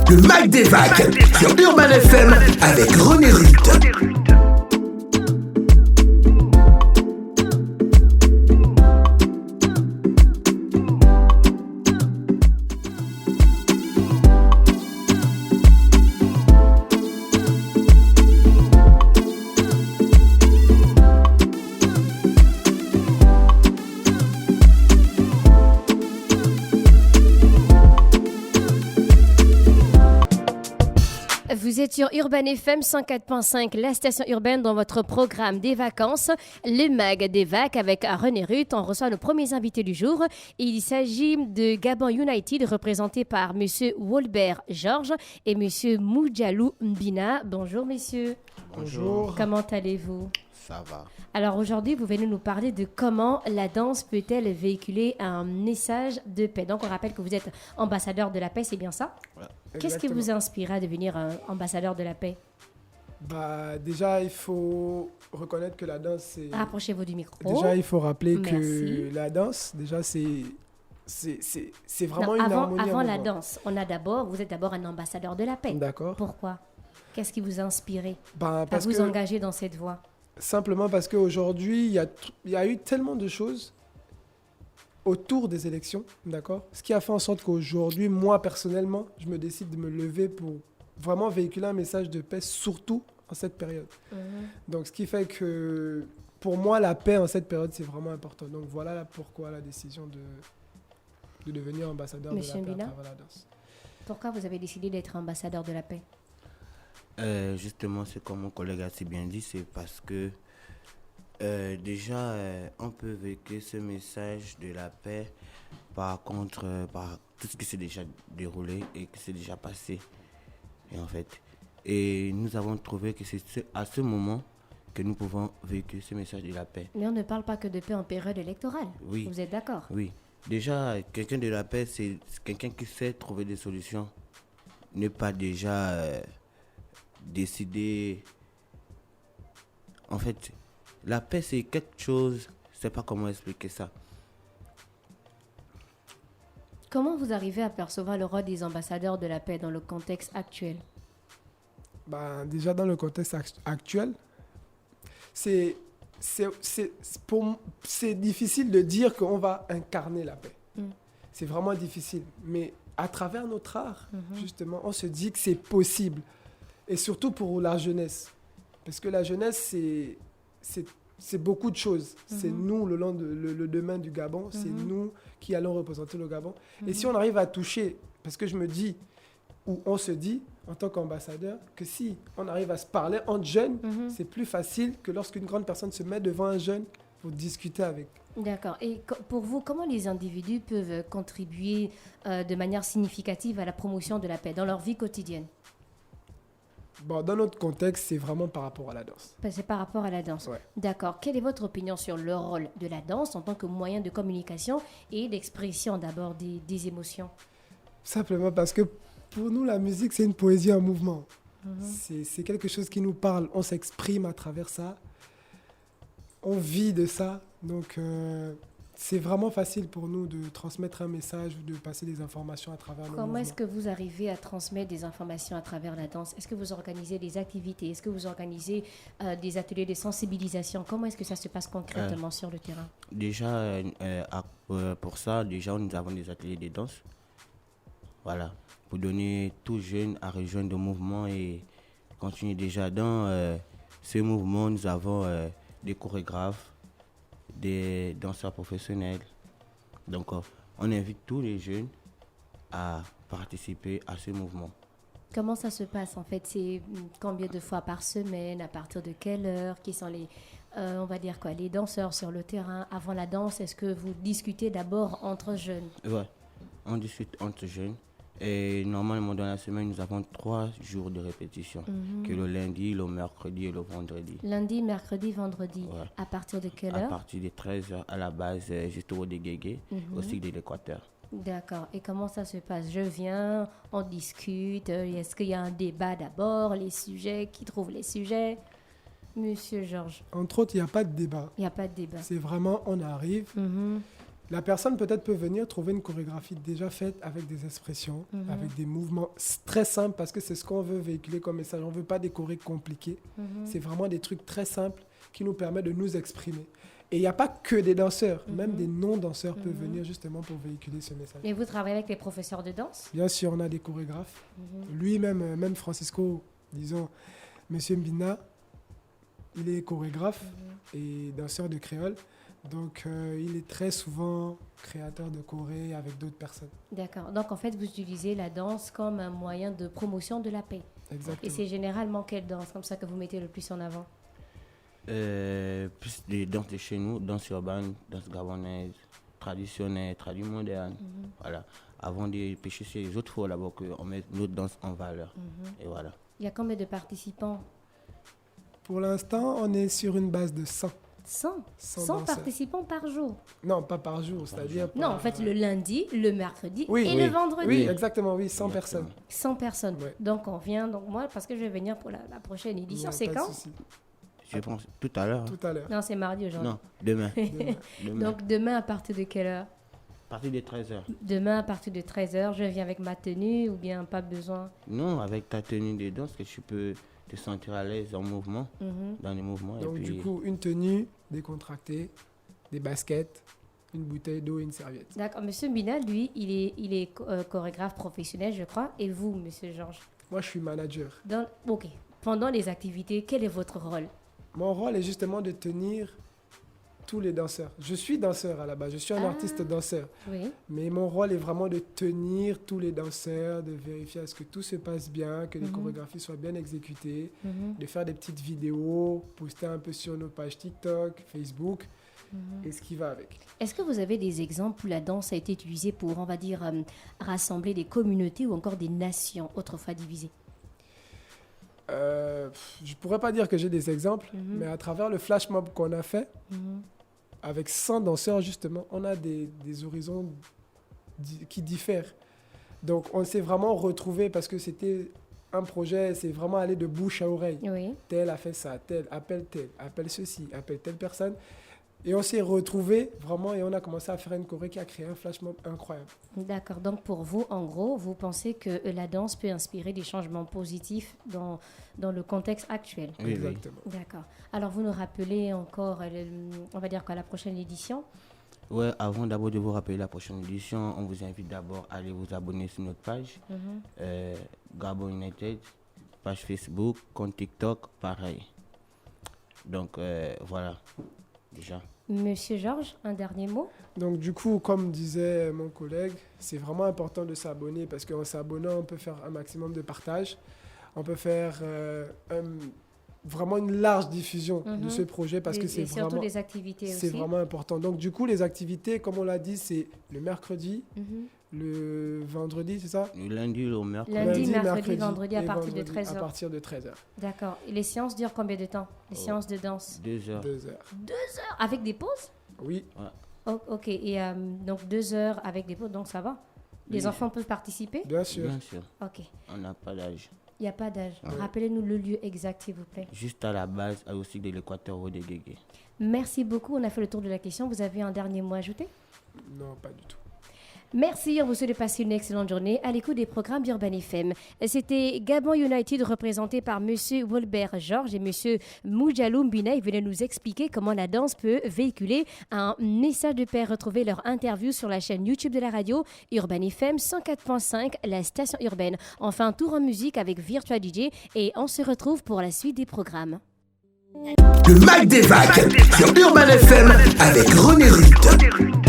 Le Mag des Vagues sur Urban FM avec René Rutte. Vous êtes sur Urban FM 104.5, la station urbaine dans votre programme des vacances, le Mag des Vagues avec René Rutte. On reçoit nos premiers invités du jour. Il s'agit de Gabon United, représenté par M. Wolbert Georges et M. Moujalou Mbina. Bonjour, messieurs. Bonjour. Comment allez-vous? Ça va. Alors aujourd'hui, vous venez nous parler de comment la danse peut-elle véhiculer un message de paix. Donc on rappelle que vous êtes ambassadeur de la paix, c'est bien ça? Ouais. Qu'est-ce qui vous inspire à devenir un ambassadeur de la paix? Déjà, il faut reconnaître que la danse, c'est... Rapprochez-vous du micro. Déjà, il faut rappeler Merci. que la danse, déjà, c'est vraiment une harmonie. Avant en la mouvement. danse, vous êtes d'abord un ambassadeur de la paix. D'accord. Pourquoi? Qu'est-ce qui vous a inspiré à Parce vous que, engager dans cette voie? simplement parce qu'aujourd'hui, il y a eu tellement de choses autour des élections, d'accord? Ce qui a fait en sorte qu'aujourd'hui, moi, personnellement, je me décide de me lever pour vraiment véhiculer un message de paix, surtout en cette période. Donc, ce qui fait que, pour moi, la paix en cette période, c'est vraiment important. Donc, voilà pourquoi la décision de devenir ambassadeur de la Monsieur paix à Mbina? travers la danse. Pourquoi vous avez décidé d'être ambassadeur de la paix? Justement, c'est comme mon collègue a si bien dit, c'est parce que déjà, on peut véhiculer ce message de la paix par tout ce qui s'est déjà déroulé et qui s'est déjà passé. Et nous avons trouvé que c'est à ce moment que nous pouvons véhiculer ce message de la paix. Mais on ne parle pas que de paix en période électorale. Oui. Vous êtes d'accord? Oui. Déjà, quelqu'un de la paix, c'est quelqu'un qui sait trouver des solutions. Ne pas déjà décider. En fait, la paix, c'est quelque chose, je ne sais pas comment expliquer ça. Comment vous arrivez à percevoir le rôle des ambassadeurs de la paix dans le contexte actuel? Déjà, dans le contexte actuel, c'est difficile de dire qu'on va incarner la paix. C'est vraiment difficile. Mais à travers notre art, justement, on se dit que c'est possible. Et surtout pour la jeunesse. Parce que la jeunesse, c'est beaucoup de choses. C'est nous, le demain du Gabon. C'est nous qui allons représenter le Gabon. Et si on arrive à toucher, parce que je me dis, ou on se dit, en tant qu'ambassadeur, que si on arrive à se parler entre jeunes, c'est plus facile que lorsqu'une grande personne se met devant un jeune pour discuter avec. D'accord. Et pour vous, comment les individus peuvent contribuer de manière significative à la promotion de la paix dans leur vie quotidienne? Dans notre contexte, c'est vraiment par rapport à la danse. C'est par rapport à la danse. Ouais. D'accord. Quelle est votre opinion sur le rôle de la danse en tant que moyen de communication et d'expression d'abord des émotions? Simplement parce que pour nous, la musique, c'est une poésie en mouvement. C'est quelque chose qui nous parle. On s'exprime à travers ça. On vit de ça. Donc, c'est vraiment facile pour nous de transmettre un message ou de passer des informations à travers le mouvement. Comment est-ce que vous arrivez à transmettre des informations à travers la danse? Est-ce que vous organisez des activités? Est-ce que vous organisez des ateliers de sensibilisation? Comment est-ce que ça se passe concrètement sur le terrain? Déjà, pour ça, déjà, nous avons des ateliers de danse. Voilà. Pour donner tout jeune à rejoindre le mouvement et continuer déjà dans ce mouvement, nous avons des chorégraphes, des danseurs professionnels. Donc, on invite tous les jeunes à participer à ce mouvement. Comment ça se passe en fait? C'est combien de fois par semaine? À partir de quelle heure? Qui sont on va dire quoi, les danseurs sur le terrain? Avant la danse, est-ce que vous discutez d'abord entre jeunes? Ouais, on discute entre jeunes. Et normalement, dans la semaine, nous avons 3 jours de répétition, que le lundi, le mercredi et le vendredi. Lundi, mercredi, vendredi. Ouais. À partir de quelle À heure? partir de 13h à la base, juste au de Guégué, au cycle de l'Équateur. D'accord. Et comment ça se passe? Je viens, on discute. Est-ce qu'il y a un débat d'abord? Les sujets, qui trouve les sujets? Monsieur Georges. Entre autres, il n'y a pas de débat. Il n'y a pas de débat. C'est vraiment, on arrive, La personne peut-être peut venir trouver une chorégraphie déjà faite avec des expressions, avec des mouvements très simples parce que c'est ce qu'on veut véhiculer comme message. On ne veut pas des chorés compliqués. C'est vraiment des trucs très simples qui nous permettent de nous exprimer. Et il n'y a pas que des danseurs, même des non-danseurs peuvent venir justement pour véhiculer ce message. Et vous travaillez avec les professeurs de danse? Bien sûr, on a des chorégraphes. Lui-même, même Francisco, disons, Monsieur Mbina, il est chorégraphe et danseur de créole. Donc, il est très souvent créateur de choré avec d'autres personnes. D'accord. Donc, en fait, vous utilisez la danse comme un moyen de promotion de la paix. Exactement. Et c'est généralement quelle danse comme ça que vous mettez le plus en avant? Plus des danses de chez nous, danse urbaine, danse gabonaise, traditionnelle, moderne. Voilà. Avant de pêcher sur les autres, il faut d'abord qu'on mette notre danse en valeur. Et voilà. Il y a combien de participants? Pour l'instant, on est sur une base de 100. 100 participants par jour? Non, pas par jour, c'est-à-dire... Non, en fait, le lundi, le mercredi et le vendredi. Oui, exactement, 100 personnes. 100 personnes. Ouais. Donc, on vient... Donc, moi, parce que je vais venir pour la prochaine édition, c'est quand? Je pense tout à l'heure. Tout à l'heure. Non, c'est mardi aujourd'hui. Non, demain. Donc, demain, à partir de quelle heure? À partir de 13h. Demain, à partir de 13h, je viens avec ma tenue ou bien pas besoin? Non, avec ta tenue de danse, que tu peux te sentir à l'aise en mouvement, dans les mouvements. Donc, et puis... du coup, une tenue décontractée, des baskets, une bouteille d'eau et une serviette. D'accord. Monsieur Mbina, lui, il est chorégraphe professionnel, je crois. Et vous, Monsieur Georges? Moi, je suis manager. OK. Pendant les activités, quel est votre rôle? Mon rôle est justement de tenir tous les danseurs. Je suis danseur à la base, je suis un artiste danseur. Oui. Mais mon rôle est vraiment de tenir tous les danseurs, de vérifier à ce que tout se passe bien, que les chorégraphies soient bien exécutées, de faire des petites vidéos, poster un peu sur nos pages TikTok, Facebook, et ce qui va avec. Est-ce que vous avez des exemples où la danse a été utilisée pour, on va dire, rassembler des communautés ou encore des nations autrefois divisées? Je pourrais pas dire que j'ai des exemples, mais à travers le flash mob qu'on a fait, avec 100 danseurs justement, on a des horizons qui diffèrent. Donc on s'est vraiment retrouvés parce que c'était un projet, c'est vraiment aller de bouche à oreille. Oui. Tel a fait ça, tel, appelle ceci, appelle telle personne. Et on s'est retrouvés vraiment et on a commencé à faire une choré qui a créé un flash mob incroyable. D'accord. Donc pour vous, en gros, vous pensez que la danse peut inspirer des changements positifs dans le contexte actuel? Oui, Exactement. Oui. D'accord. Alors vous nous rappelez encore, on va dire quoi, la prochaine édition? Ouais, avant d'abord de vous rappeler la prochaine édition, on vous invite d'abord à aller vous abonner sur notre page, Gabon United, page Facebook, compte TikTok, pareil. Donc voilà, déjà. Monsieur Georges, un dernier mot? Donc du coup, comme disait mon collègue, c'est vraiment important de s'abonner parce qu'en s'abonnant, on peut faire un maximum de partage. On peut faire vraiment une large diffusion de ce projet parce que c'est vraiment... surtout les activités aussi. C'est vraiment important. Donc du coup, les activités, comme on l'a dit, c'est le mercredi, le vendredi, c'est ça? Le lundi, le mercredi. Lundi, mercredi, vendredi à partir de 13h. À partir de 13h. D'accord. Et les séances durent combien de temps? Les séances de danse? 2 heures. 2 heures. 2 heures avec des pauses? Oui. Ouais. Oh, ok. Et donc 2 heures avec des pauses, donc ça va? Les Oui. enfants peuvent participer? Bien sûr. Bien sûr. Ok. On n'a pas d'âge. Il n'y a pas d'âge. Ouais. Rappelez-nous le lieu exact, s'il vous plaît. Juste à la base, au sud de l'Équateur, au Déguégué. Merci beaucoup. On a fait le tour de la question. Vous avez un dernier mot à ajouter? Non, pas du tout. Merci, on vous souhaite de passer une excellente journée à l'écoute des programmes d'Urban FM. C'était Gabon United représenté par Monsieur Wolbert Georges et Monsieur Moujalou Mbina. Ils venaient nous expliquer comment la danse peut véhiculer un message de paix. Retrouvez leur interview sur la chaîne YouTube de la radio Urban FM 104.5, la station urbaine. On fait un tour en musique avec Virtua DJ et on se retrouve pour la suite des programmes. Le Mag des Vagues sur Urban FM avec René Rutte.